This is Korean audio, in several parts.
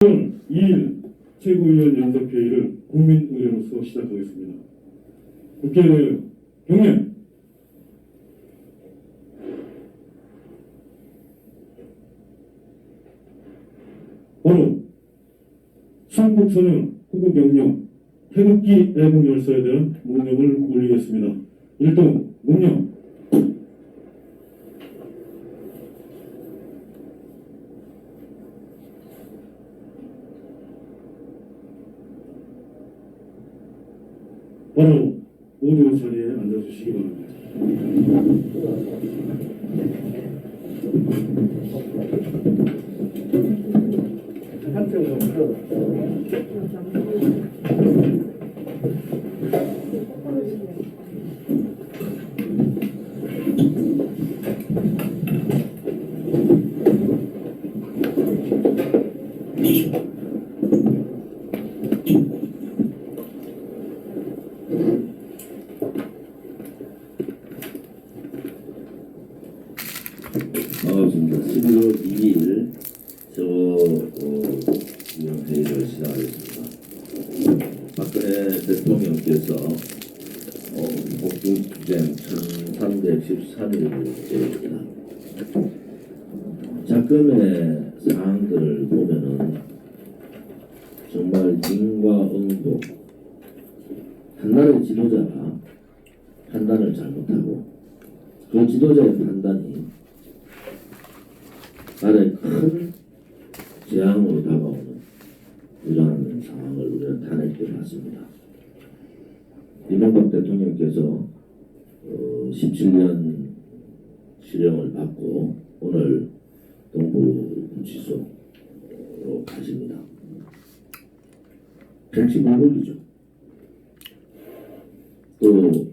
2일 최고위원 연석회의를 국민 의례로서 시작하겠습니다. 국회 내 경례. 바로 순국선언 후국영령 태극기 애국열사에 대한 묵념을 올리겠습니다. 1등 묵념. 바로 모두 자리에 앉아주시기 바랍니다. 반갑습니다. 11월 2일 위원회의를 시작하겠습니다. 박근혜 대통령께서 복중투쟁 1313일째입니다. 작금의 사항들을 보면은 정말 인과응보, 한 나라의 지도자가 판단을 잘못하고 그 지도자의 판단이 나라의 큰 재앙으로 다가오는 이러한 상황을 우리는 탄핵해 봤습니다. 이명박 대통령께서 17년 실형을 받고 오늘 동부구치소로 가십니다. 정치불복이죠. 또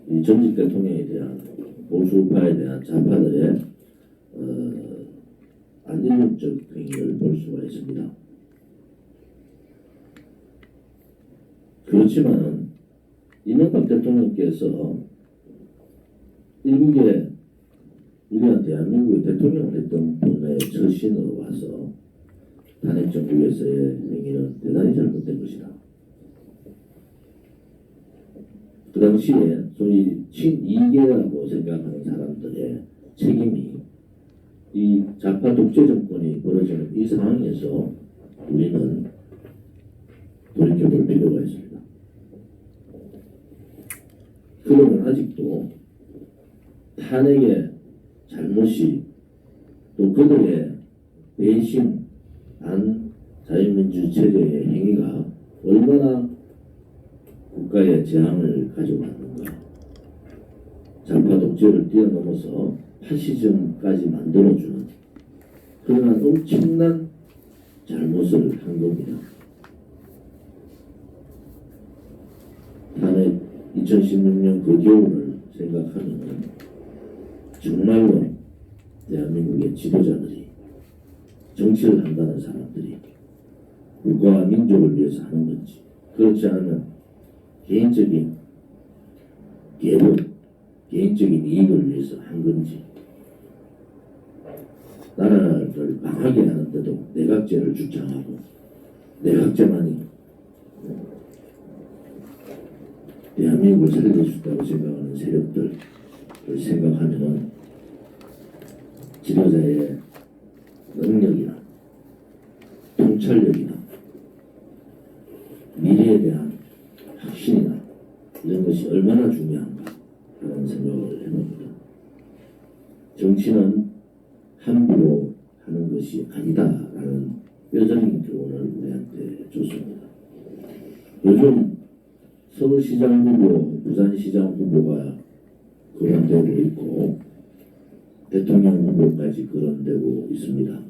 이 전직 대통령에 대한 보수파에 대한 좌파들의 안전적 행위를 볼 수가 있습니다. 그렇지만 이명박 대통령께서 일국의 위대한 대한민국의 대통령을 했던 분의 처신으로 와서 탄핵 정부에서의 행위는 대단히 잘못된 것이다. 그 당시에 소위 친이계라고 생각하는 사람들의 책임이 이 좌파 독재 정권이 벌어지는 이 상황에서 우리는 돌이켜볼 필요가 있습니다. 그러면 아직도 탄핵의 잘못이 또 그들의 배신 안 자유민주 체제의 행위가 얼마나 국가의 재앙을 가져왔는가. 좌파 독재를 뛰어넘어서 파시즘까지 만들어주는 그러한 엄청난 잘못을 한 겁니다. 탄핵 2016년 그 겨울을 생각하면 정말로 대한민국의 지도자들이 정치를 한다는 사람들이 국가와 민족을 위해서 하는 건지 그렇지 않으면 개인적인 계급, 개인적인 이익을 위해서 한 건지 나라를 망하게 하는데도 내각제를 주장하고 내각제만이 대한민국을 살릴 수 있다고 생각하는 세력들을 생각하면 지도자의 능력이나 통찰력이나 미래에 대한 확신이나 이런 것이 얼마나 중요한가 하는 생각을 해봅니다. 정치는 함부로 하는 것이 아니다라는 뼈저린 교훈을 우리한테 줬습니다. 요즘 서울시장 후보, 부산시장 후보가 거론되고 있고 대통령 후보까지 거론되고 있습니다.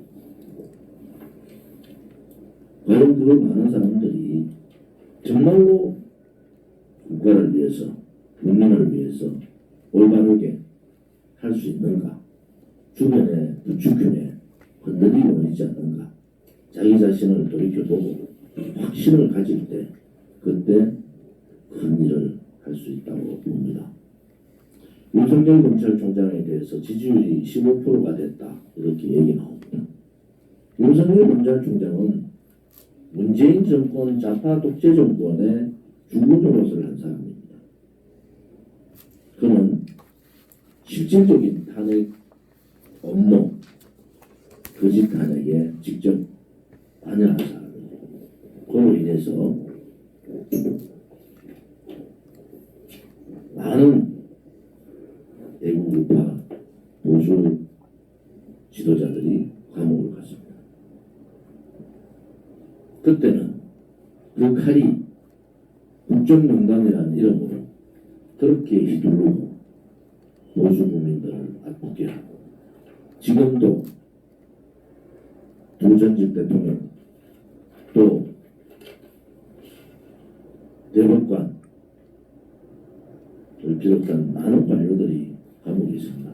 과연 그런 많은 사람들이 정말로 국가를 위해서, 국민을 위해서 올바르게 할 수 있는가? 주변의 부추김에 흔들리고 있지 않는가? 자기 자신을 돌이켜보고 확신을 가질 때 그때 큰 일을 할 수 있다고 봅니다. 윤석열 검찰총장에 대해서 지지율이 15%가 됐다 이렇게 얘기 나옵니다. 윤석열 검찰총장은 문재인 정권 좌파 독재 정권의 주구 노릇을 한 사람입니다. 그는 실질적인 탄핵 업무, 거짓 탄핵에 직접 관여한 사람입니다. 그로 인해서 많은 대구 우파 보수 지도자들이 감옥을 갔습니다. 그때는 그 칼이 국정농단이라는 이름으로 그렇게 휘두르고 보수 국민들을 아프게 하고, 지금도 두 전직 대통령 또 대법관을 비롯한 많은 관료들이 감옥에 있습니다.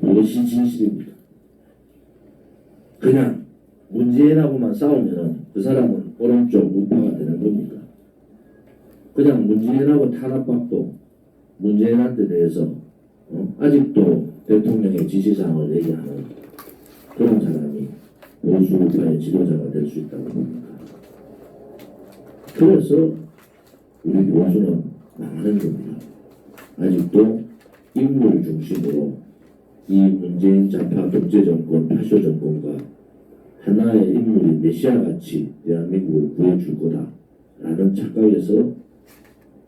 무엇이 진실입니다. 그냥 문재인하고만 싸우면 그 사람은 오른쪽 우파가 되는 겁니까? 그냥 문재인하고 탄압받고 문재인한테 대해서 아직도 대통령의 지시사항을 얘기하는 그런 사람이 보수 우파의 지도자가 될 수 있다고 봅니다. 그래서 우리 보수는 망하는 겁니다. 아직도 인물 중심으로 이 문재인 좌파 독재 정권, 파쇼 정권과 하나의 인물이 메시아같이 대한민국을 구해줄 거다라는 착각에서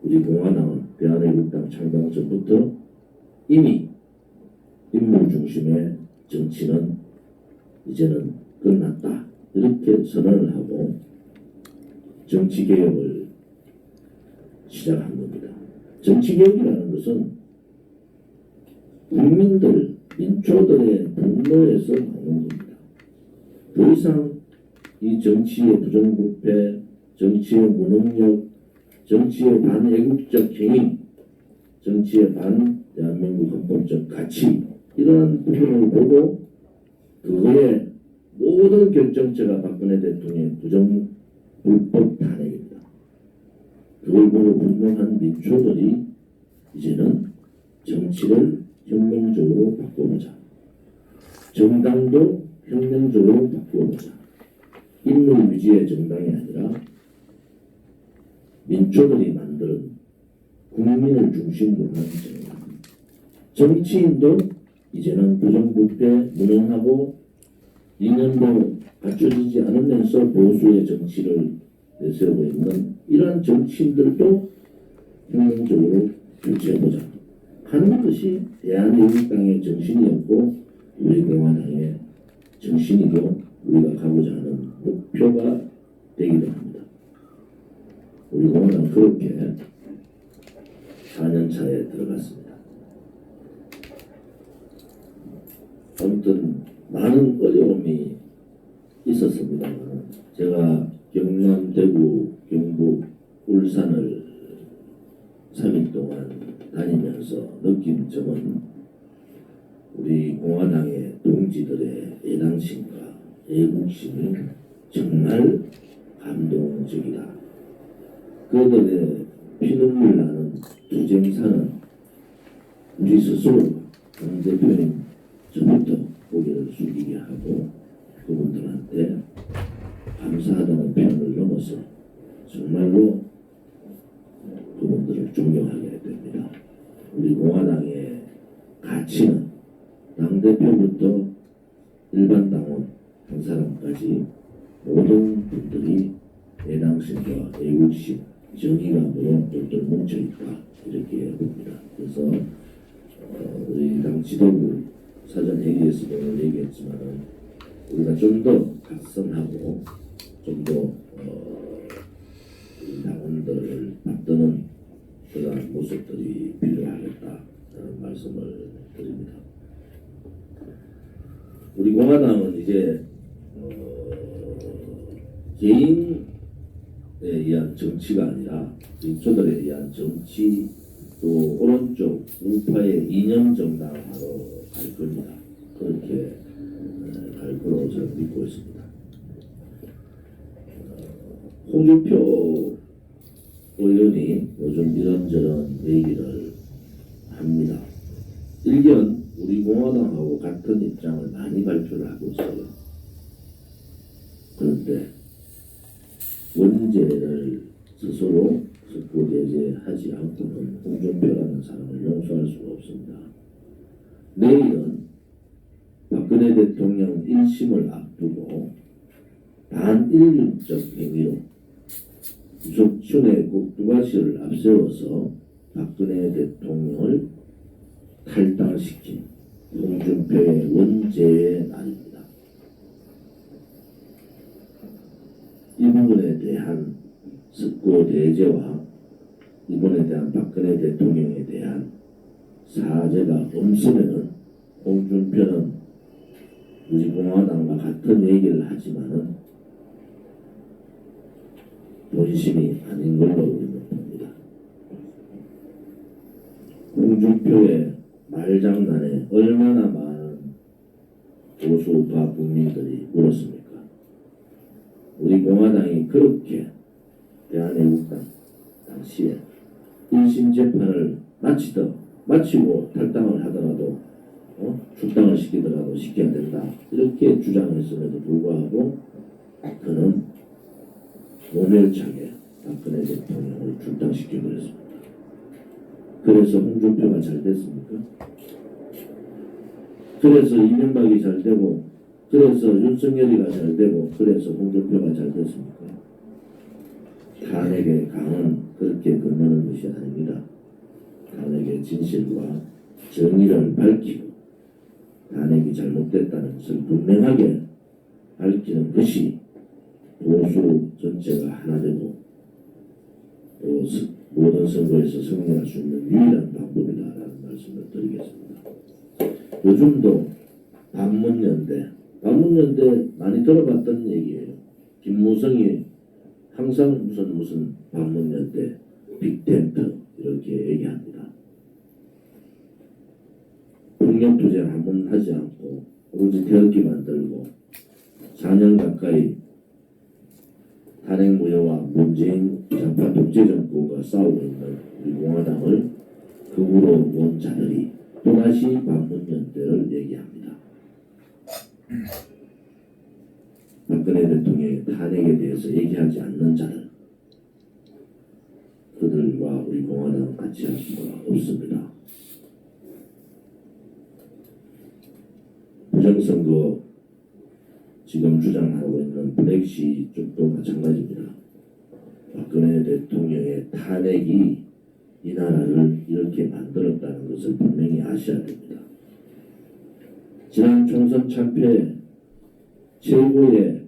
우리 공화당은 대한애국당 창당 전부터 이미 인물 중심의 정치는 이제는 끝났다, 이렇게 선언을 하고 정치개혁을 시작한 겁니다. 정치개혁이라는 것은 국민들, 민초들의 분노에서 나오는 겁니다. 더 이상 이 정치의 부정부패, 정치의 무능력, 정치의 반애국적 행위, 정치의 반대한민국 헌법적 가치, 이러한 부분을 보고 그거의 모든 결정체가 박근혜 대통령의 불법 탄핵입니다. 그걸 보고 분노한 민초들이 이제는 정치를 혁명적으로 바꿔보자, 정당도 혁명적으로 바꿔보자, 인물 위주의 정당이 아니라 민초들이 만든 국민을 중심으로 하는 정당, 정치인도 이제는 부정부패, 무능하고 이념도 갖춰지지 않으면서 보수의 정치를 내세우고 있는 이러한 정치인들도 혁명적으로 교체해보자 하는 것이 대한애국당의 정신이었고 우리 공화당의 정신이고 우리가 가고자 하는 목표가 되기도 합니다. 우리 공화당은 그렇게 4년 차에 들어갔습니다. 아무튼 많은 어려움이 있었습니다만 제가 경남, 대구, 경북, 울산을 3일 동안 다니면서 느낀 점은 우리 공화당의 동지들의 애당심과 애국심이 정말 감동적이다. 그들의 피눈물 나는 투쟁사는 우리 스스로 당 대표님 저부터 고개를 숙이게 하고 그분들한테 감사하다는 표현을 넘어서 정말로 그분들을 존경하게 됩니다. 우리 공화당의 가치는 당대표부터 일반 당원 한 사람까지 모든 분들이 애당심과 애국심, 정의감으로 똘똘 뭉쳐있다, 이렇게 봅니다. 그래서 우리 당 지도부 사전 회의에서도 오늘 얘기했지만 우리가 좀 더 각성하고 좀 더 당원들을 받드는 그러한 모습들이 필요하겠다라는 말씀을 드립니다. 우리 공화당은 이제 개인에 의한 정치가 아니라 민초들에 의한 정치, 또 오른쪽 우파의 이념 정당으로 갈 겁니다. 그렇게 갈 거로 저는 믿고 있습니다. 홍준표 의원이 요즘 이런저런 얘기를 합니다. 일견 우리 공화당하고 같은 입장을 많이 발표를 하고 있어요. 하는데 원죄를 스스로 석고대죄하지 않고는 홍준표라는 사람을 용서할 수가 없습니다. 내일은 박근혜 대통령 1심을 앞두고 반인륜적 행위로 유석춘의 꼭두가시를 앞세워서 박근혜 대통령을 탈당시킨 홍준표의 원죄의 날입니다. 이 부분에 대한 석고대죄와 이번에 대한 박근혜 대통령에 대한 사죄가 없으면은 홍준표는 우리 공화당과 같은 얘기를 하지만은 본심이 아닌 걸로 우리는 봅니다. 홍준표의 말장난에 얼마나 많은 보수우파 국민들이 울었습니까? 우리 공화당이 그렇게 대한애국당 당시에 1심 재판을 마치고 탈당을 하더라도 출당을 시키더라도 시켜야 된다 이렇게 주장했음에도 불구하고 그는 모멸차게 박근혜 대통령을 출당시켜버렸습니다. 그래서 홍준표가 잘 됐습니까? 그래서 이명박이 잘 되고 그래서 윤석열이가 잘 되고 그래서 홍준표가 잘 됐습니까? 탄핵의 강은 그렇게 건너는 것이 아닙니다. 탄핵의 진실과 정의를 밝히고 탄핵이 잘못됐다는 것을 분명하게 밝히는 것이 보수 전체가 하나 되고 또 모든 선거에서 승리할 수 있는 유일한 방법이다라는 말씀을 드리겠습니다. 요즘도 반문연대 많이 들어봤던 얘기예요. 김무성이 항상 무슨 반문연대 빅텐트 이렇게 얘기합니다. 폭력투쟁 한 번 하지 않고 오로지 태극기 만들고 4년 가까이 탄핵무효와 문재인 장파 독재 정권과 싸우고 있는 우리 공화당을 극우로 온 자들이 또다시 반문연대를 얘기합니다. 박근혜 대통령의 탄핵에 대해서 얘기하지 않는 자들 그들과 우리 공화당은 같이 할 수가 없습니다. 부정선거 지금 주장하고 있는 블랙시 쪽도 마찬가지입니다. 박근혜 대통령의 탄핵이 이 나라를 이렇게 만들었다는 것을 분명히 아셔야 됩니다. 지난 총선 참패 최고의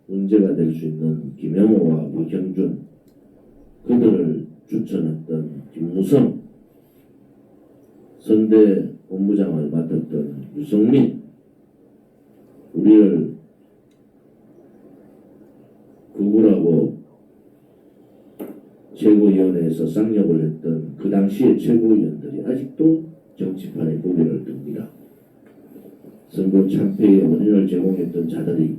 문제가 될 수 있는 김영호와 박형준 그들을 추천했던 김무성 선대 본부장을 맡았던 유성민 우리를 극우라고 최고위원회에서 쌍욕을 했던 그 당시의 최고위원들이 아직도 정치판에 고개를 듭니다. 선거 참패의 원인을 제공했던 자들이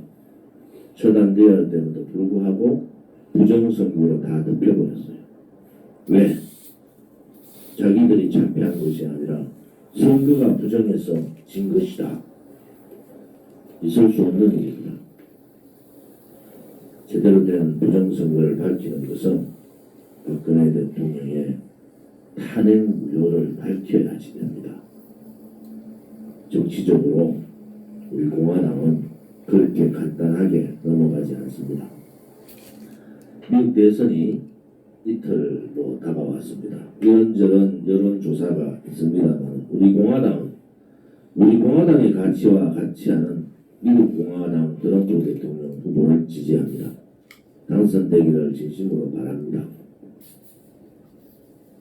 처단되어야 할 때에도 불구하고 부정선거로 다 덮여버렸어요. 왜? 자기들이 참패한 것이 아니라 선거가 부정해서 진 것이다. 있을 수 없는 일입니다. 제대로 된 부정선거를 밝히는 것은 박근혜 대통령의 탄핵 무효를 밝혀야지 됩니다. 정치적으로 우리 공화당은 그렇게 간단하게 넘어가지 않습니다. 미국 대선이 이틀로 다가왔습니다. 이런저런 여론조사가 있습니다만 우리 공화당의 가치와 같이 하는 미국 공화당 트럼프 대통령 후보를 지지합니다. 당선되기를 진심으로 바랍니다.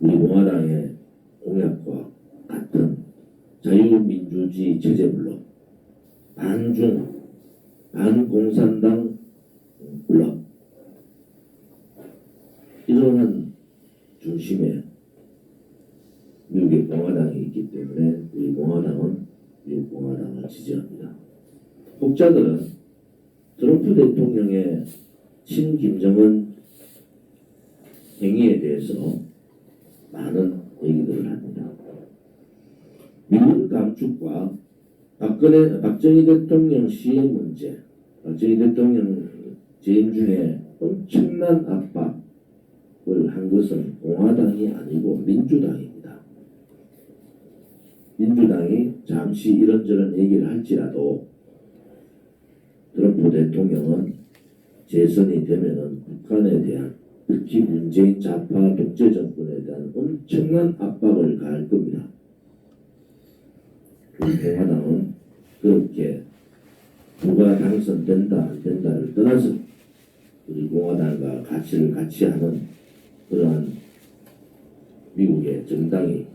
우리 공화당의 공약과 같은 자유민주주의 체제블록, 반중, 반공산당 블록 이러한 중심에 미국의 공화당이 있기 때문에 우리 공화당은 미국 공화당을 지지합니다. 혹자들은 트럼프 대통령의 친김정은 행위에 대해서 많은 얘기들을 합니다. 미군 감축과 박정희 대통령 시해 문제, 박정희 대통령 재임 중에 엄청난 압박을 한 것은 공화당이 아니고 민주당입니다. 민주당이 잠시 이런저런 얘기를 할지라도 트럼프 대통령은 재선이 되면은 북한에 대한 특히 문재인 좌파 독재 정권에 대한 엄청난 압박을 가할 겁니다. 공화당은 그렇게 누가 당선된다 안 된다를 떠나서 우리 공화당과 가치를 같이 하는 그러한 미국의 정당이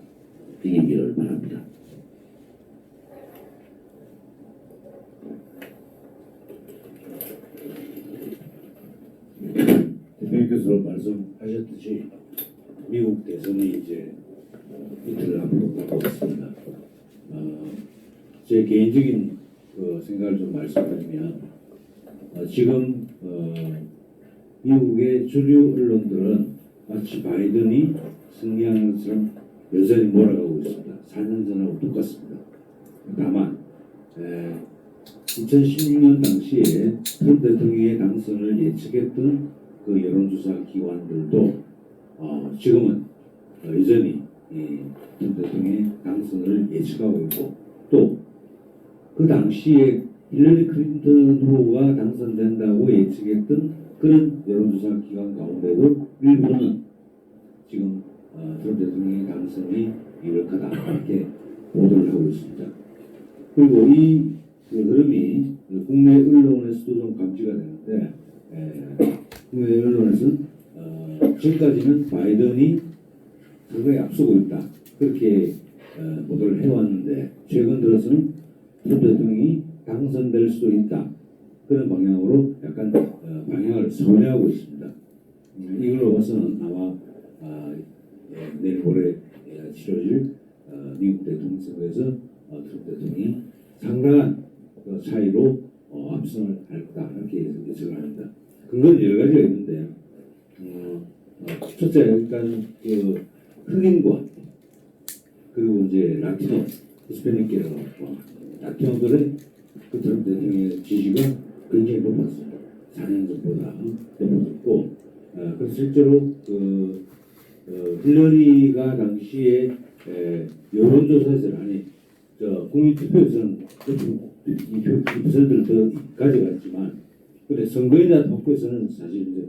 이기기를 바랍니다. 대표님께서 말씀하셨듯이 미국 대선이 이제 이틀 앞으로 다가오고 있습니다. 제 개인적인 생각을 좀 말씀드리면 지금 미국의 주류 언론들은 마치 바이든이 승리하는 것처럼 여전히 몰아가고 있습니다. 4년 전하고 똑같습니다. 다만 2016년 당시에 트럼프 대통령의 당선을 예측했던 그 여론조사 기관들도 지금은 여전히 트럼프 대통령의 당선을 예측하고 있고 또 그 당시에 힐러리 클린턴 후보가 당선된다고 예측했던 그런 여론조사 기관 가운데도 일부는 지금 트럼프 대통령의 당선이 유력하다 이렇게 보도를 하고 있습니다. 그리고 이 흐름이 국내 언론에서도 좀 감지가 되는데 국내 언론에서는 지금까지는 바이든이 선거에 앞서고 있다 그렇게 보도를 해왔는데 최근 들어서는 트럼프 대통령이 당선될 수도 있다 그런 방향으로 약간 방향을 선회하고 있습니다. 이걸로 봐서는 아마 내일 모레 치러질 미국 대통령 선거에서 트럼프 대통령이 상당한 차이로 압승을 할 거다 이렇게 예측을 합니다. 근거는 여러 가지가 있는데 첫째 일단 그 흑인과 그리고 이제 라티노 히스패닉계라고 라티노들의 그 트럼프 대통령의 지지가 굉장히 높았습니다. 4년 전보다 높았고 그래서 실제로 힐러리가 당시에 여론조사에서는 아니 국민 투표에서는 2%를 더 가져갔지만 근데 선거인단 투표에서는 사실 이제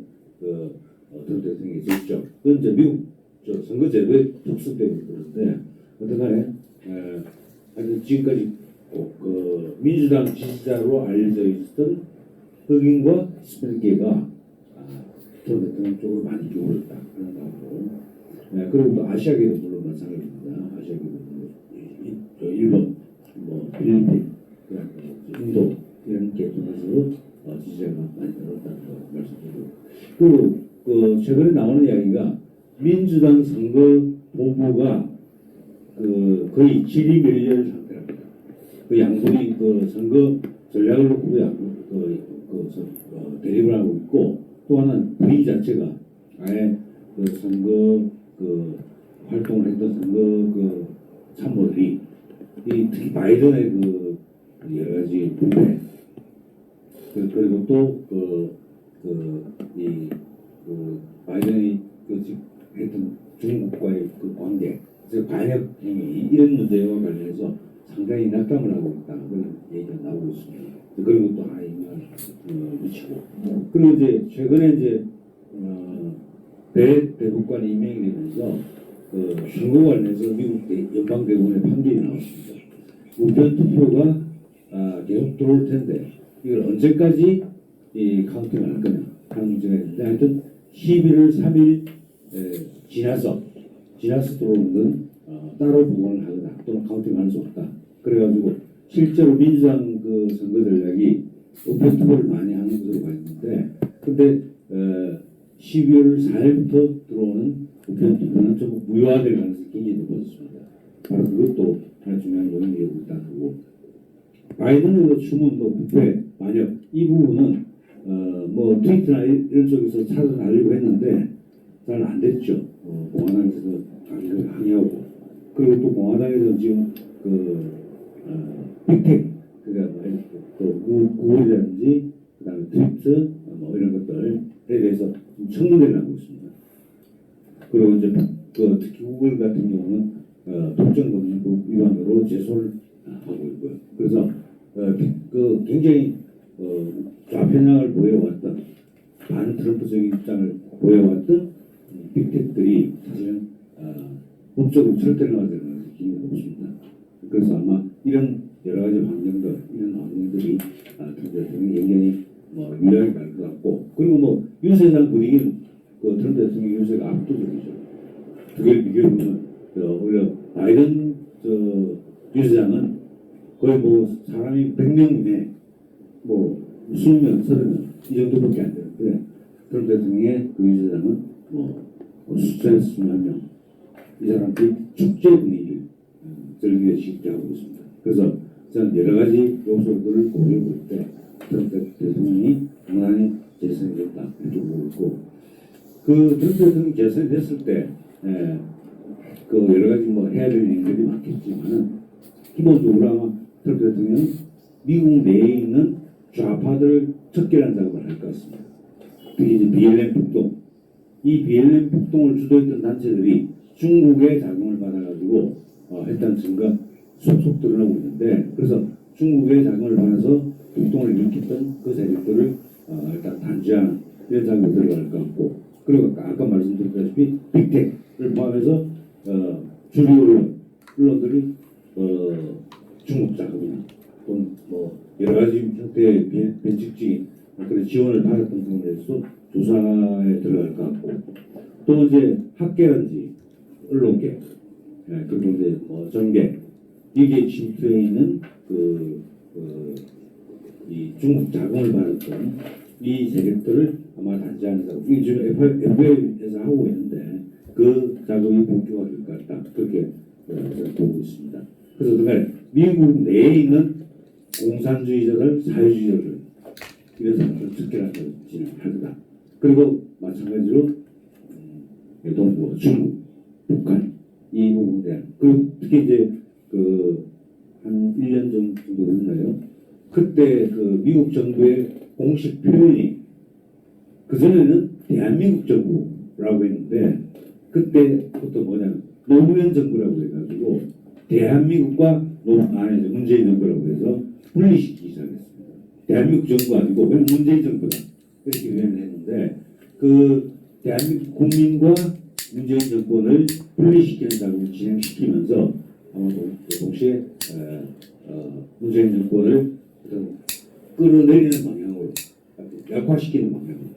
트럼프 대통령이 졌죠. 그건 이제 미국 선거 제도의 특수 때문에 그런데 어떡하네 하여튼 지금까지 민주당 지지자로 알려져 있었던 흑인과 히스패닉계가 트럼프 대통령 쪽으로 많이 기울었다 그런 거고 그리고 또 아시아계도 물론 마찬가지입니다. 아시아계도 물론 일본, 필리핀, 인도 이런 계통에서 지지자가 많이 늘었다는 거 말씀드리고 그리고 최근에 나오는 이야기가 민주당 선거 본부가 거의 질의멸렬 상태랍니다. 그 양분이 선거 전략을 놓고 대립을 하고 있고 또 하나는 부의 자체가 아예 선거 활동을 했던 선거 참모들이 특히 바이든의 여러 가지 분배 그리고 또 바이든이 했던 중국과의 관계 반역 행위 이런 문제와 관련해서 상당히 낙담을 하고 있다 그런 얘기가 나오고 있습니다. 그리고 또 하나 영향을 미치고 그리고 이제 최근에 이제 대법관이 임명이 되면서 선거 관련해서 미국 연방 대법원의 판결이 나왔습니다. 우편 투표가 계속 들어올 텐데 이걸 언제까지 카운팅을 할 거냐 하는 문제가 있는데 하여튼 11월 3일 지나서 들어오는 건 따로 보관을 하거나 또는 카운팅을 할 수 없다. 그래가지고 실제로 민주당 선거 전략이 우편 투표를 많이 하는 것으로 봤는데 근데 12월 4일부터 들어오는 우편 투표는 좀 무효화될 가능성이 굉장히 높아졌습니다. 바로 그것도 하나 중요한 요인이 되고 있다는 거고 바이든의 추문, 부패, 반역 이 부분은 트위터나 이런 쪽에서 찾아내려고 했는데 잘 안 됐죠. 공화당에서도 항의하고 그리고 또 공화당에서 지금 빅텍 그러니까 구글이라든지 그다음에 트위트 뭐 이런 것들에 대해서 좀 청문회를 하고 있습니다. 그리고 이제 특히 구글 같은 경우는 독점금지법 위반으로 제소를 하고 있고요. 그래서 굉장히 좌편향을 보여왔던 반 트럼프적인 입장을 보여왔던 빅텍들이 사실은 법적으로 철퇴를 하게 되는 느낌이 없습니다. 그래서 아마 이런 여러 가지 이런 환경들이 트럼프 대통령이 굉장히 유리하게 갈 것 같고, 그리고 윤세상 분위기는 트럼프 대통령 윤세가 압도적이죠. 두 개를 비교해보면 오히려 바이든 윤세장은 거의 사람이 100명 이내 20명, 30명 이 정도밖에 안 되는데, 트럼프 대통령의 그 윤세장은 숫자에서 21명, 이 사람들이 축제 분위기를 즐기게 시작하고 있습니다. 그래서 저는 여러 가지 요소들을 고려해 볼 때 트럼프 대통령이 무난히 재선이 됐다 이렇게 보고 있고, 트럼프 대통령이 재선이 됐을 때 여러 가지 해야 될 일들이 많겠지만은, 기본적으로 아마 트럼프 대통령은 미국 내에 있는 좌파들을 척결한 작업을 할 것 같습니다. 특히 이제 BLM 폭동, 이 BLM 폭동을 주도했던 단체들이 중국의 자금을 받아가지고 했다는 증거가 속속 드러나고 있는데, 그래서 중국의 자금을 받아서 폭동을 일으켰던 그 세력들을 일단 단죄하는 이런 작업이 들어갈 것 같고, 그리고 아까 말씀드렸다시피 빅텍을 포함해서 주류 언론들이 중국 자금이나 또는 여러 가지 형태의 변칙적인 그런 지원을 받았던 부분에 대해서 조사에 들어갈 것 같고, 또 이제 학계라든지 언론계, 그리고 이제 정계, 이게 침투해 있는 이 중국 자금을 받았던 이 세력들을 아마 단죄하는 작업, 이게 지금 FBI에서 하고 있는데 그 작업이 본격화될 것 같다, 그렇게 보고 있습니다. 그래서 정말 미국 내에 있는 공산주의자들, 사회주의자들 이런 사람들을 척결할 거다. 그리고 마찬가지로 동부, 중국, 북한 이 부분에 대한, 그리고 특히 이제 한 1년 정도 됐나요? 그때 미국 정부의 공식 표현이 그전에는 대한민국 정부라고 했는데, 그때부터 뭐냐면 노무현 정부라고 해가지고 대한민국과 문재인 정부라고 해서 분리시키기 시작했습니다. 대한민국 정부가 아니고 그냥 문재인 정부다 이렇게 표현을 했는데, 대한민국 국민과 문재인 정권을 분리시키는 작업을 진행시키면서 아마 동시에 문재인 정권을 끌어내리는 방향으로, 약화시키는 방향으로,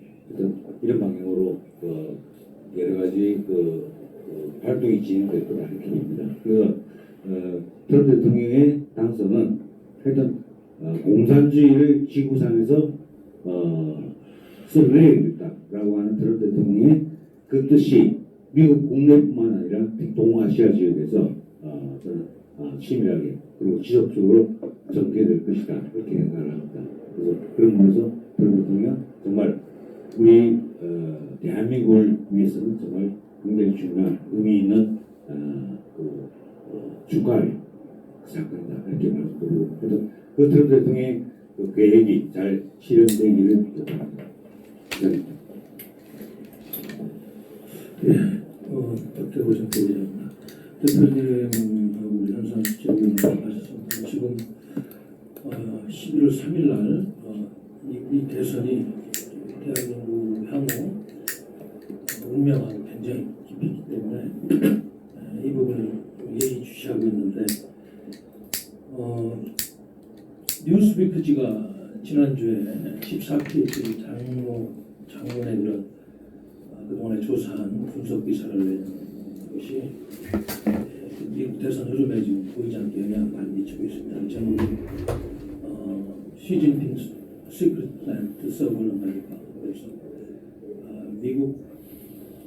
이런 방향으로 여러 가지 활동이 진행될 거다 이렇게 봅니다. 그래서 트럼프 대통령의 당선은 하여튼 공산주의를 지구상에서 쓸어내야겠다라고 하는 트럼프 대통령의 그 뜻이 미국 국내뿐만 아니라 동아시아 지역에서 저는 치밀하게 그리고 지속적으로 전개될 것이다 이렇게 생각을 합니다. 그래서 그런 면에서 트럼프 대통령 정말 우리 대한민국을 위해서는 정말 굉장히 중요한 의미 있는 축하할 사건이다 이렇게 말씀드리고, 그래서 트럼프 대통령의 계획이 잘 실현되기를 바랍니다. 박대호 전 대표입니다. 대표님하고 우리 현상 지원을 하셨습니다. 지금 11월 3일 날 이 대선이 대한민국 향후 운명하고 굉장히 깊기 때문에 이 부분을 예의주시하고 있는데, 뉴스위크지가 지난주에 14페이지 장문의 그동안에 조사한 분석 기사를 낸 것이 미국 대선 흐름에 지금 보이지 않게 영향을 많이 미치고 있습니다. 제목이 시진핑 시크릿 플랜트 서블 아메리카, 그래서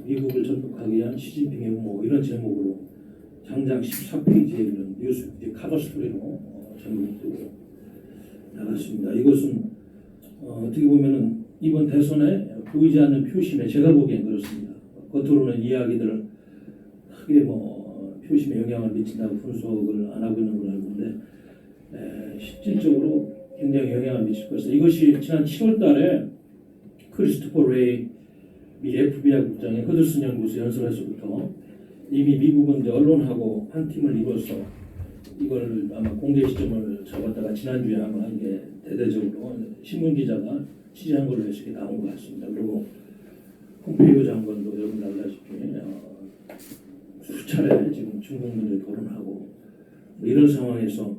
미국을 전복하기 위한 시진핑의 음모, 이런 제목으로 장장 14페이지에 있는 뉴스 카버 스토리로 제목이 나갔습니다. 이것은 어떻게 보면은 이번 대선에 보이지 않는 표심에, 제가 보기엔 그렇습니다. 겉으로는 이야기들을 크게 표심에 영향을 미친다고 분석을 안 하고 있는 걸 알고 있는데, 실질적으로 굉장히 영향을 미칠 것이다. 이것이 지난 7월 달에 크리스토퍼 레이 미 FBI 국장이 허드슨 연구소 연설에서부터 이미 미국은 이제 언론하고 한 팀을 이뤄서 이걸 아마 공개 시점을 잡았다가 지난주에 아마 이게 대대적으로 신문 기자가 취재한 걸로 해서 나온 것 같습니다. 그리고 폼페이오 장관도 여러분 알다시피 수차례 지금 중국 문제 거론하고 뭐 이런 상황에서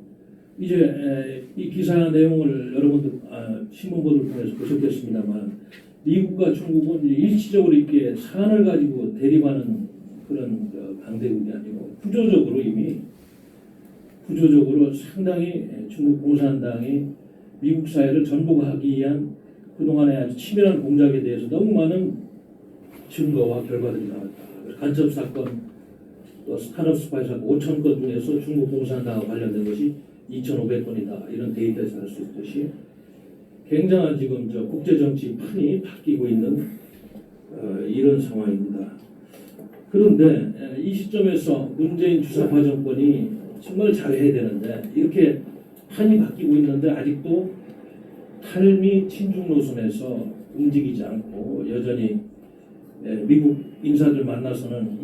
이제 이 기사 내용을 여러분들 신문 보도를 통해서 보셨겠습니다만 미국과 중국은 일시적으로 이렇게 사안을 가지고 대립하는 그런 강대국이 아니고 구조적으로 상당히 중국 공산당이 미국 사회를 전복하기 위한 그동안의 아주 치밀한 공작에 대해서 너무 많은 증거와 결과들이 나왔다. 간첩 사건, 또 스타트업 스파이 사건 5,000건 중에서 중국 공산당과 관련된 것이 2,500건이다. 이런 데이터에서 알 수 있듯이 굉장한 지금 국제 정치 판이 바뀌고 있는 이런 상황입니다. 그런데 이 시점에서 문재인 주사파 정권이 정말 잘해야 되는데 이렇게 판이 바뀌고 있는데 아직도 탈미 친중 노선에서 움직이지 않고 여전히 미국 인사들 만나서는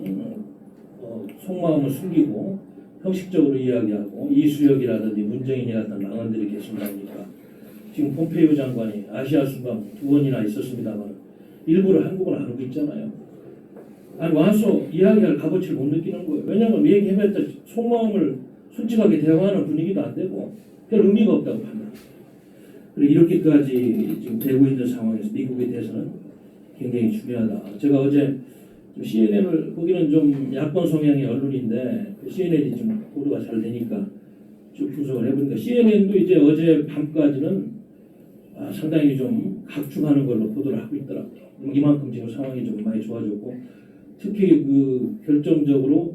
속마음을 숨기고 형식적으로 이야기하고 이수혁이라든지 문재인이라든지 망언들이 계신다 보니까 지금 폼페이오 장관이 아시아 순방 2번이나 있었습니다만 일부러 한국을 안 오고 있잖아요. 아니 와서 이야기할 값어치를 못 느끼는 거예요. 왜냐하면 얘기해봤자 속마음을 솔직하게 대화하는 분위기도 안 되고 별 의미가 없다고 판단. 그리고 이렇게까지 지금 되고 있는 상황에서 미국에 대해서는 굉장히 중요하다. 제가 어제 CNN을 거기는 좀 야권 성향의 언론인데 CNN이 좀 보도가 잘 되니까 좀 분석을 해보니까 CNN도 이제 어제 밤까지는 상당히 좀 각축하는 걸로 보도를 하고 있더라고요. 이만큼 지금 상황이 좀 많이 좋아졌고 특히 그 결정적으로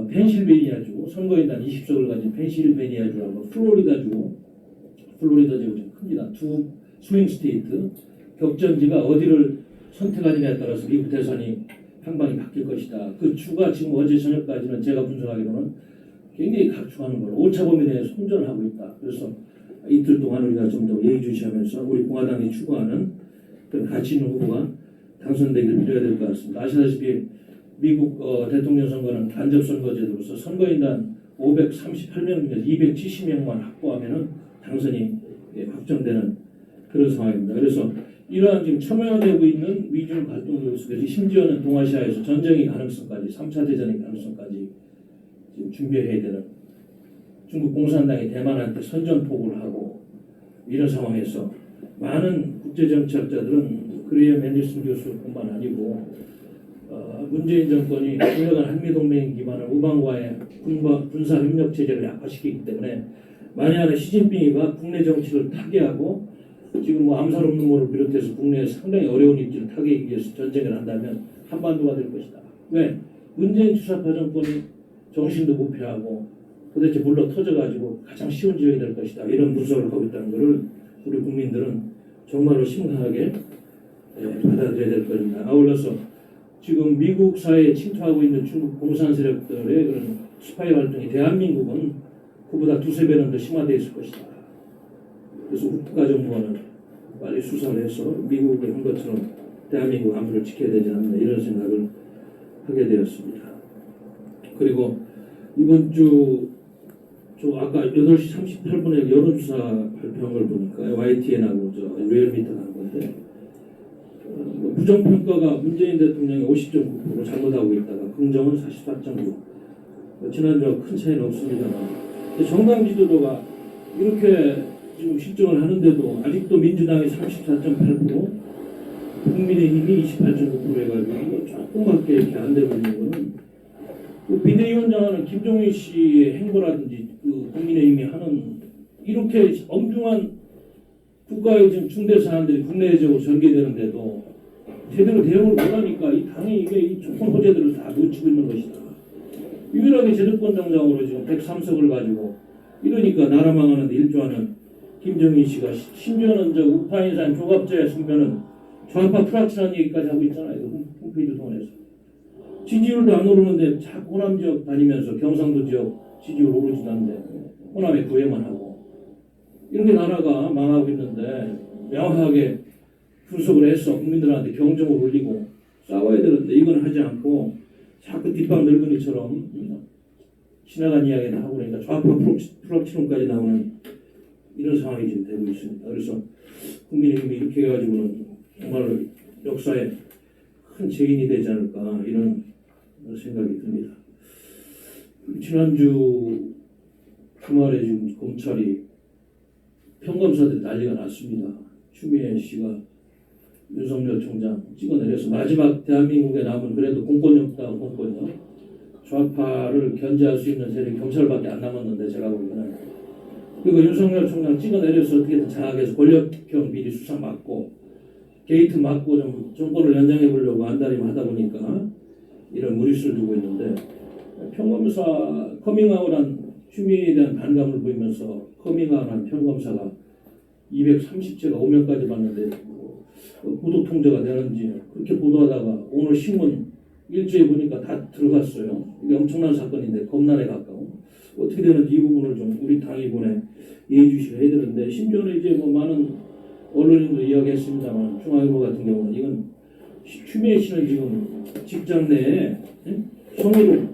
펜실베니아주 선거인단 20석을 가진 펜실베니아주하고 플로리다주가 좀 큽니다. 두 스윙 스테이트 격전지가 어디를 선택하느냐에 따라서 미국 대선이 향방이 바뀔 것이다. 그 주가 지금 어제 저녁까지는 제가 분석하기로는 굉장히 각축하는 걸로 오차 범위 내에서 혼전을 하고 있다. 그래서 이틀 동안 우리가 좀 더 예의주시하면서 우리 공화당이 추구하는 그런 가치 있는 후보가 당선되기를 빌어야 될 것 같습니다. 아시다시피 미국 대통령 선거는 간접 선거제도로서 선거인단 538명 중에서 270명만 확보하면은 당선이 확정되는 그런 상황입니다. 그래서 이러한 지금 첨예화되고 있는 미중 갈등 속에서 심지어는 동아시아에서 전쟁의 가능성까지 3차 대전의 가능성까지 지금 준비해야 되는 중국 공산당이 대만한테 선전포고를 하고 이런 상황에서 많은 국제정치학자들은 그레이엄 앤더슨 교수뿐만 아니고 문재인 정권이 강력한 한미동맹 기반을 우방과의 군사협력 체제를 약화시키기 때문에 만약에 시진핑이가 국내 정치를 타개하고 지금 뭐 암살 없는 모를 비롯해서 국내에 상당히 어려운 입지를 타개하기 위해서 전쟁을 한다면 한반도가 될 것이다. 왜? 문재인 주사파 정권이 정신도 무패하고 도대체 물러 터져가지고 가장 쉬운 지역이 될 것이다. 이런 분석을 하고 있다는 것을 우리 국민들은 정말로 심각하게 받아들여야 될 것입니다. 아울러서 지금 미국 사회에 침투하고 있는 중국 공산 세력들의 그런 스파이 활동이 대한민국은 그보다 두세 배는 더 심화되어 있을 것이다. 그래서 국가정보원은 빨리 수사를 해서 미국이 한 것처럼 대한민국 안보를 지켜야 되지 않나 이런 생각을 하게 되었습니다. 그리고 이번 주 아까 8시 38분에 여론조사 발표한 걸 보니까 YTN하고 리얼미터가 한 건데 부정평가가 문재인 대통령이 50.9% 잘못하고 있다가 긍정은 44.9%. 지난주와 큰 차이는 없습니다만 정당 지도도가 이렇게 지금 실정을 하는데도 아직도 민주당이 34.8%, 국민의힘이 28.9% 해가지고 조금밖에 이렇게 안 되고 있는 거는 비대위원장하는 김종인 씨의 행보라든지 그 국민의힘이 하는 이렇게 엄중한 국가의 지금 중대 사안들이 국내적으로 전개되는데도 제대로 대응을 못하니까 이 당이 이게 이 좋은 호재들을 다 놓치고 있는 것이다. 유일하게 제도권 당장으로 지금 103석을 가지고 이러니까 나라 망하는데 일조하는 김정인 씨가 심지어는 우크라이나산 조갑제의 선배는 좌파 프락치라는 얘기까지 하고 있잖아요. 홈페이지 통해서. 지지율도 안 오르는데 자꾸 호남 지역 다니면서 경상도 지역 지지율 오르지도 않는데 호남에 구애만 하고 이렇게 나라가 망하고 있는데 명확하게 분석을 해서 국민들한테 경종을 울리고 싸워야 되는데 이건 하지 않고 자꾸 뒷방 늙은이처럼 지나간 이야기를 하고 그러니까 좌파 프락치론까지 나오는 이런 상황이 지금 되고 있습니다. 그래서 국민의힘이 이렇게 해가지고는 정말 역사에 큰 죄인이 되지 않을까 이런 생각이 듭니다. 지난주 주말에 지금 검찰이 평검사들이 난리가 났습니다. 추미애 씨가 윤석열 총장 찍어내려서 마지막 대한민국에 남은 그래도 공권력 없다 공권력 좌파를 견제할 수 있는 세력이 경찰밖에 안 남았는데 제가 보기에는 그리고 윤석열 총장 찍어내려서 어떻게든 장악해서 권력형 비리 수사 막고 게이트 막고 좀 정권을 연장해 보려고 안달이면 하다 보니까 이런 무리수를 두고 있는데 평검사 커밍아웃한 추미애에 대한 반감을 보이면서 커밍아웃한 평검사가 230제가 5명까지 봤는데 구독 통제가 되는지 그렇게 보도하다가 오늘 신문 일주일 보니까 다 들어갔어요. 이게 엄청난 사건인데 겁날에 가까운 어떻게 되는지 이 부분을 좀 우리 당이 이번에 예의주시를 해야 되는데 심지어는 이제 뭐 많은 언론인도 이야기했습니다만 중앙일보 같은 경우는 이건 추미애 씨는 지금 직장 내에 성희롱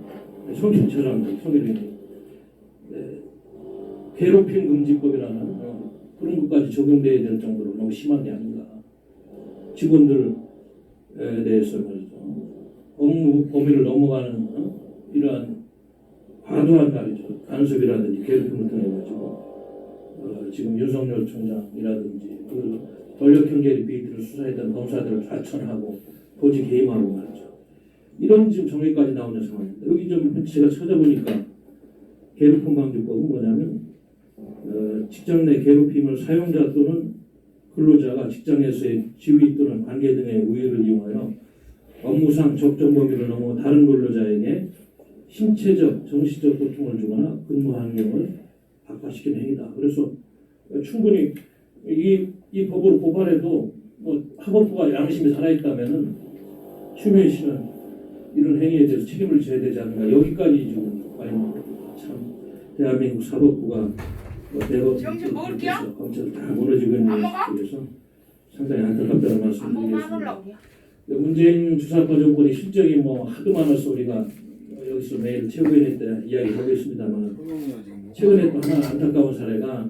죄송합니다. 성희롱 괴롭힘 금지법이라는 그런 것까지 적용돼야 될 정도로 너무 심한 게 아닌가. 직원들에 대해서 말이죠. 업무 범위를 넘어가는 이러한 과도한 말이죠. 간섭이라든지 괴롭힘을 통해 가지고 지금 윤석열 총장이라든지 그 권력형제리 비리를 수사했던 검사들을 좌천하고 보직 해임하고 말이죠. 이런 지금 정의까지 나오는 상황입니다. 여기 좀 제가 찾아보니까 괴롭힘 방지법은 뭐냐면 직장 내 괴롭힘을 사용자 또는 근로자가 직장에서의 지위 또는 관계 등의 우위를 이용하여 업무상 적정 범위를 넘어 다른 근로자에게 신체적, 정신적 고통을 주거나 근무 환경을 악화시키는 행위다. 그래서 충분히 이 법으로 고발해도 뭐 하법부가 양심이 살아있다면은 추미애 씨는 이런 행위에 대해서 책임을 져야 되지 않는가. 여기까지 지금 참 대한민국 사법부가 대법 검찰 다 무너지고 있는 속에서 상당히 안타깝다는 말씀드리겠습니다. 문재인 주사파 정권이 실적이 뭐 하도 많아서 우리가 여기서 매일 최고위원 때 이야기하고 있습니다만 최근에 또 하나 안타까운 사례가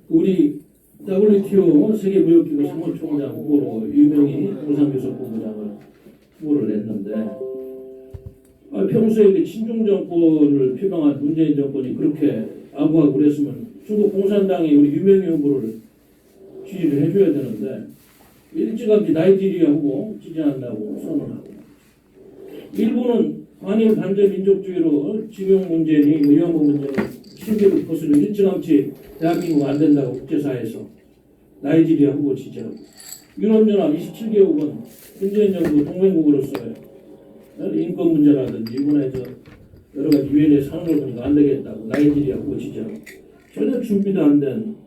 우리 WTO 세계무역기구 사무총장 후보로 유명희 공산교섭 본부장을 후보를 냈는데 평소에 친중 정권을 표방한 문재인 정권이 그렇게 아부하고 그랬으면 중국 공산당이 우리 유명희 후보를 지지를 해줘야 되는데 일찌감치 나이지리아 후보 지지한다고 선언하고 일본은 한일 반대 민족주의로 징용 문제니 위안부 문제니 신기를 거스르 일찌감치 대한민국 안 된다고 국제사회에서 나이지리아 후보 지지하고 유럽연합 27개국은 문재인 정부 동맹국으로서의 인권 문제라든지 일본의 여러 가지 유엔에 사는 걸 보니까 안 되겠다고 나이지리아 후보 지지하고 전혀 준비도 안 된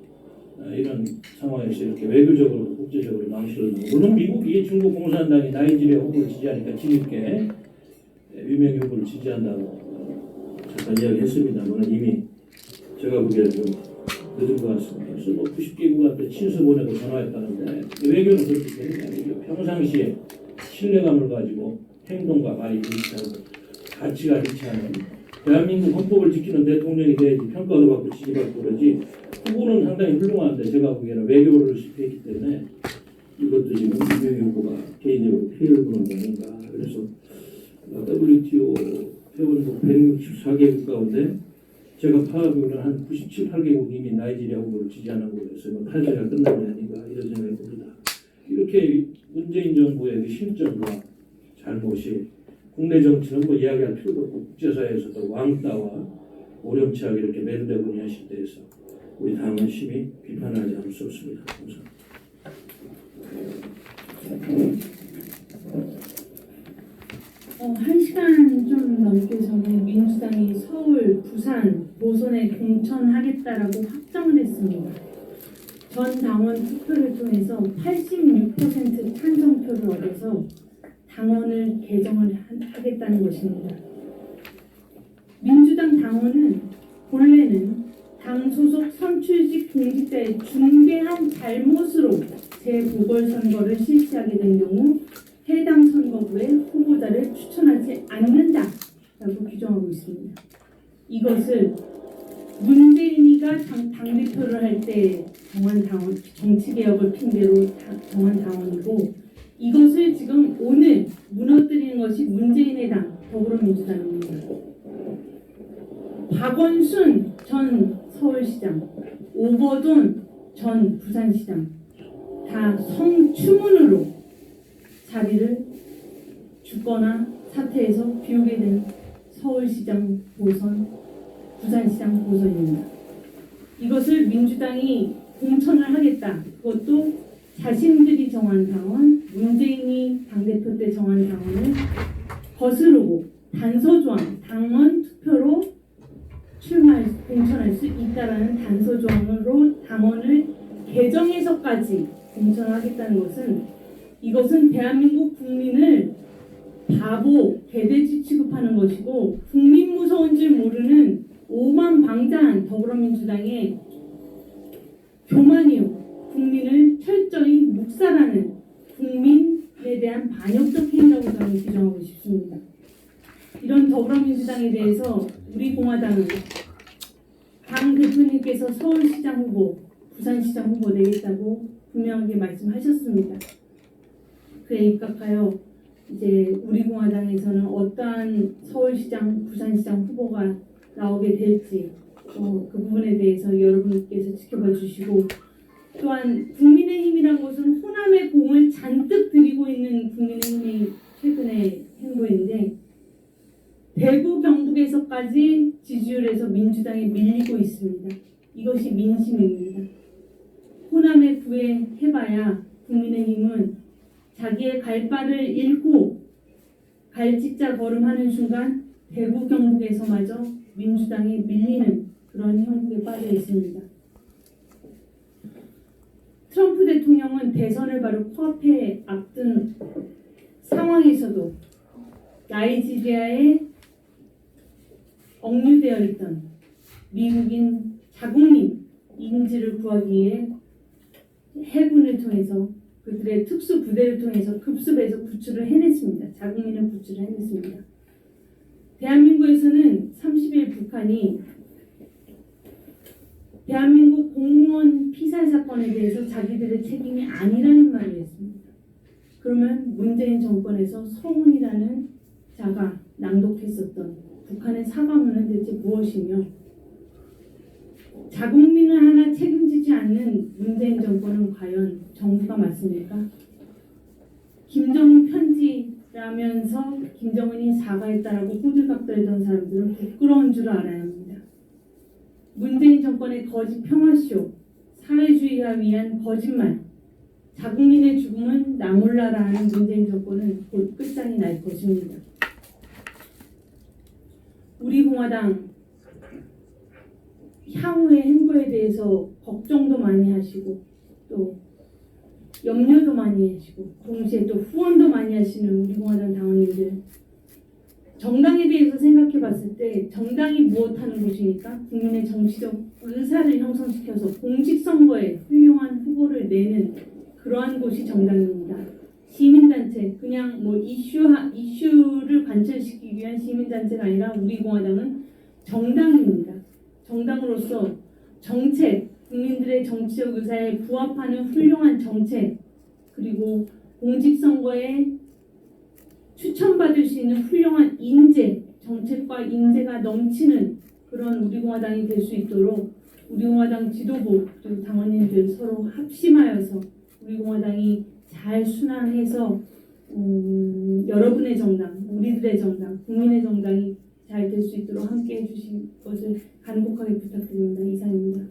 이런 상황에서 이렇게 외교적으로 국제적으로 망실을 하고 물론 미국이 중국 공산당이 나이지리아 후보를 지지하니까 뒤늦게 유명희 후보를 지지한다고 잠깐 이야기했습니다만 이미 제가 보기에는 좀 늦은 것 같습니다. 그래서 뭐 90개국한테 친서 보내고 전화했다는데 외교는 그렇게 되는 게 아니죠. 평상시에 신뢰감을 가지고 행동과 말이 일치하고 가치가 일치하는 대한민국 헌법을 지키는 대통령이 돼야지 평가도 받고 지지받고 그러지 후보는 상당히 훌륭한데 제가 보기에는 외교를 실패했기 때문에 이것도 지금 유명희 후보가 개인적으로 피해를 보는 게 아닌가. 그래서 WTO 회원국 164개국 가운데 제가 파악으로는 한 97, 8개국 이미 나이지리아 후보를 지지하는 걸로 해서 탈세가 끝난 게 아닌가 이런 생각이 듭니다. 이렇게 문재인 정부의 실정과 잘못이 국내 정치는 뭐 이야기할 필요도 없고 국제사회에서도 왕따와 오렴치하게 이렇게 매료되고 있는 시대에서 우리 당은 심히 비판하지 않을 수 없습니다. 감사합니다. 한 시간 좀 넘게 전에 민주당이 서울, 부산, 모선에 공천하겠다라고 확정을 했습니다. 전 당원 투표를 통해서 86% 찬성표를 얻어서 당원을 개정을 하겠다는 것입니다. 민주당 당원은 본래는 당 소속 선출직 공직자의 중대한 잘못으로 재보궐선거를 실시하게 된 경우 해당 선거구에 후보자를 추천하지 않는다라고 규정하고 있습니다. 이것을 문재인이가 당대표를 할 때 정한 당원, 정치개혁을 핑계로 정한 당원이고, 이것을 지금 오늘 무너뜨리는 것이 문재인의 당 더불어민주당입니다. 박원순 전 서울시장, 오거돈 전 부산시장 다 성추문으로 자리를 죽거나 사퇴해서 비우게 된 서울시장 보선, 부산시장 보선입니다. 이것을 민주당이 공천을 하겠다. 그것도 자신들이 정한 당원, 문재인이 당대표 때 정한 당원을 거스르고 단서조항, 당원 투표로 공천할 수 있다라는 단서조항으로 당원을 개정해서까지 공천하겠다는 것은, 이것은 대한민국 국민을 바보, 개돼지 취급하는 것이고, 국민 무서운 줄 모르는 오만방자한 더불어민주당의 교만이요, 국민을 철저히 묵살하는 국민에 대한 반역적 행위라고 저는 규정하고 싶습니다. 이런 더불어민주당에 대해서 우리 공화당은 당 대표님께서 서울시장 후보, 부산시장 후보 내겠다고 분명하게 말씀하셨습니다. 그에 입각하여 이제 우리 공화당에서는 어떠한 서울시장, 부산시장 후보가 나오게 될지 그 부분에 대해서 여러분께서 지켜봐 주시고, 또한 국민의힘이란 것은 호남의 공을 잔뜩 들이고 있는 국민의힘의 최근의 행보인데, 대구 경북에서까지 지지율에서 민주당에 밀리고 있습니다. 이것이 민심입니다. 호남에 구애해봐야 국민의힘은 자기의 갈 바를 잃고 갈짓자 걸음하는 순간 대구 경북에서마저 민주당에 밀리는 그런 형국에 빠져 있습니다. 트럼프 대통령은 대선을 바로 코앞에 앞둔 상황에서도 나이지리아에 억류되어 있던 미국인 자국민 인질을 구하기 위해 해군을 통해서, 그들의 특수 부대를 통해서 급습해서 구출을 해냈습니다. 자국민을 구출을 해냈습니다. 대한민국에서는 30일 북한이 대한민국 공무원 피살 사건에 대해서 자기들의 책임이 아니라는 말을 했습니다. 그러면 문재인 정권에서 서훈이라는 자가 낭독했었던 북한의 사과문은 대체 무엇이며, 자국민을 하나 책임지지 않는 문재인 정권은 과연 정부가 맞습니까? 김정은 편지라면서 김정은이 사과했다라고 호들갑 떨던 사람들은 부끄러운 줄 알아야 합니다. 문재인 정권의 거짓 평화쇼, 사회주의와 위한 거짓말, 자국민의 죽음은 나 몰라라 하는 문재인 정권은 곧 끝장이 날 것입니다. 우리 공화당 향후의 행보에 대해서 걱정도 많이 하시고, 또 염려도 많이 하시고, 동시에 또 후원도 많이 하시는 우리 공화당 당원님들, 정당에 대해서 생각해 봤을 때 정당이 무엇하는 곳이니까 국민의 정치적 의사를 형성시켜서 공직선거에 훌륭한 후보를 내는 그러한 곳이 정당입니다. 시민단체, 그냥 뭐 이슈를 관철시키기 위한 시민단체가 아니라 우리 공화당은 정당입니다. 정당으로서 정책, 국민들의 정치적 의사에 부합하는 훌륭한 정책, 그리고 공직선거에 추천받을 수 있는 훌륭한 인재, 정책과 인재가 넘치는 그런 우리 공화당이 될 수 있도록 우리 공화당 지도부 그리고 당원님들 서로 합심하여서 우리 공화당이 잘 순항해서 여러분의 정당, 우리들의 정당, 국민의 정당이 잘 될 수 있도록 함께해 주실 것을 간곡하게 부탁드립니다. 이상입니다.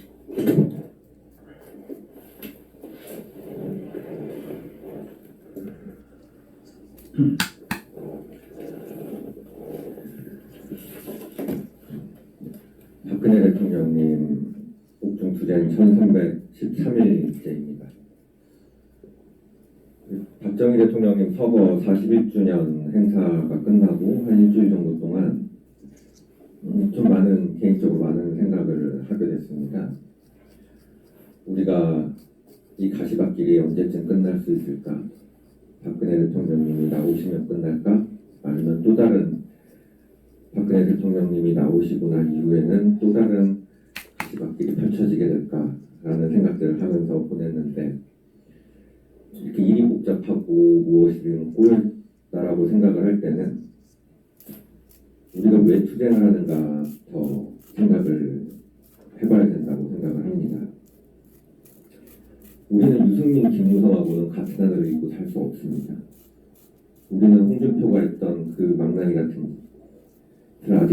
박근혜 대통령님 옥중 투쟁 1313일째입니다. 박정희 대통령님 서거 41주년 행사가 끝나고 한 일주일 정도 동안 좀 개인적으로 많은 생각을 하게 됐습니다. 우리가 이 가시밭길이 언제쯤 끝날 수 있을까? 박근혜 대통령님이 나오시면 끝날까? 아니면 또 다른 박근혜 대통령님이 나오시고 난 이후에는 또 다른 가시밭길이 펼쳐지게 될까라는 생각들을 하면서 보냈는데, 이렇게 일이 복잡하고 무엇이든 꼬였다라고 생각을 할 때는 우리가 왜 투쟁을 하는가 더 생각을 해봐야 된다고 생각을 합니다. 우리는 유승민, 김무성하고는 같은 하늘을 입고 살 수 없습니다. 우리는 홍준표가 했던 그 망나니 같은 짓을 아직